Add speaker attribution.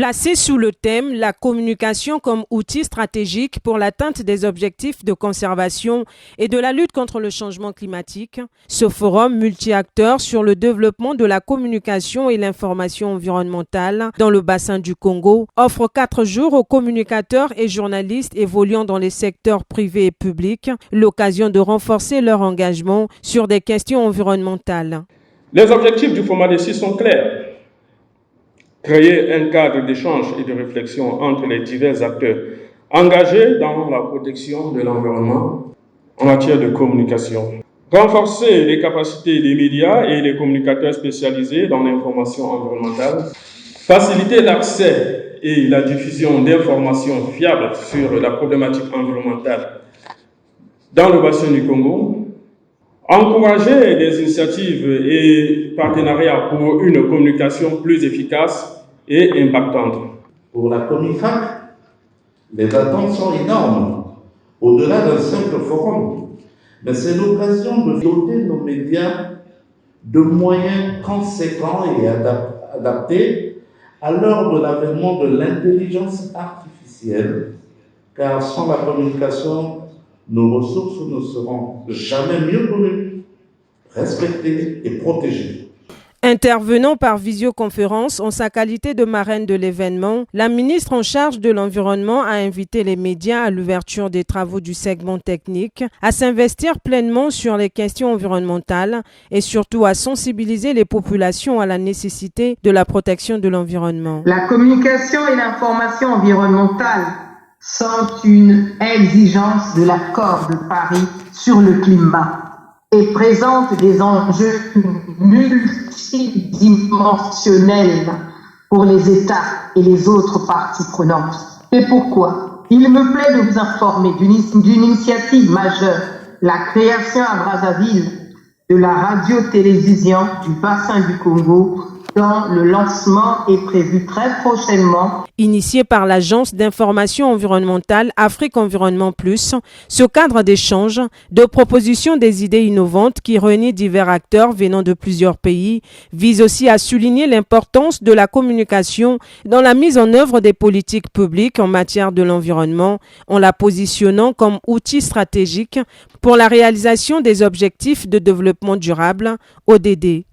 Speaker 1: Placé sous le thème « La communication comme outil stratégique pour l'atteinte des objectifs de conservation et de la lutte contre le changement climatique », ce forum multi-acteurs sur le développement de la communication et l'information environnementale dans le bassin du Congo offre 4 jours aux communicateurs et journalistes évoluant dans les secteurs privés et publics l'occasion de renforcer leur engagement sur des questions environnementales.
Speaker 2: Les objectifs du format D6 sont clairs. Créer un cadre d'échange et de réflexion entre les divers acteurs engagés dans la protection de l'environnement en matière de communication. Renforcer les capacités des médias et des communicateurs spécialisés dans l'information environnementale. Faciliter l'accès et la diffusion d'informations fiables sur la problématique environnementale dans le bassin du Congo. Encourager des initiatives et partenariats pour une communication plus efficace et impactante.
Speaker 3: Pour la Comifac, les attentes sont énormes, au-delà d'un simple forum. Mais c'est l'occasion de doter nos médias de moyens conséquents et adaptés à l'heure de l'avènement de l'intelligence artificielle, car sans la communication, nos ressources ne seront jamais mieux connues, respectées et protégées.
Speaker 1: Intervenant par visioconférence en sa qualité de marraine de l'événement, la ministre en charge de l'Environnement a invité les médias à l'ouverture des travaux du segment technique, à s'investir pleinement sur les questions environnementales et surtout à sensibiliser les populations à la nécessité de la protection de l'environnement.
Speaker 4: La communication et l'information environnementale sont une exigence de l'accord de Paris sur le climat et présentent des enjeux multidimensionnels pour les États et les autres parties prenantes. C'est pourquoi il me plaît de vous informer d'une initiative majeure, la création à Brazzaville de la radio-télévision du bassin du Congo, dont le lancement est prévu très prochainement.
Speaker 1: Initié par l'Agence d'information environnementale Afrique Environnement Plus, ce cadre d'échange, de proposition des idées innovantes qui réunit divers acteurs venant de plusieurs pays, vise aussi à souligner l'importance de la communication dans la mise en œuvre des politiques publiques en matière de l'environnement, en la positionnant comme outil stratégique pour la réalisation des objectifs de développement durable, ODD.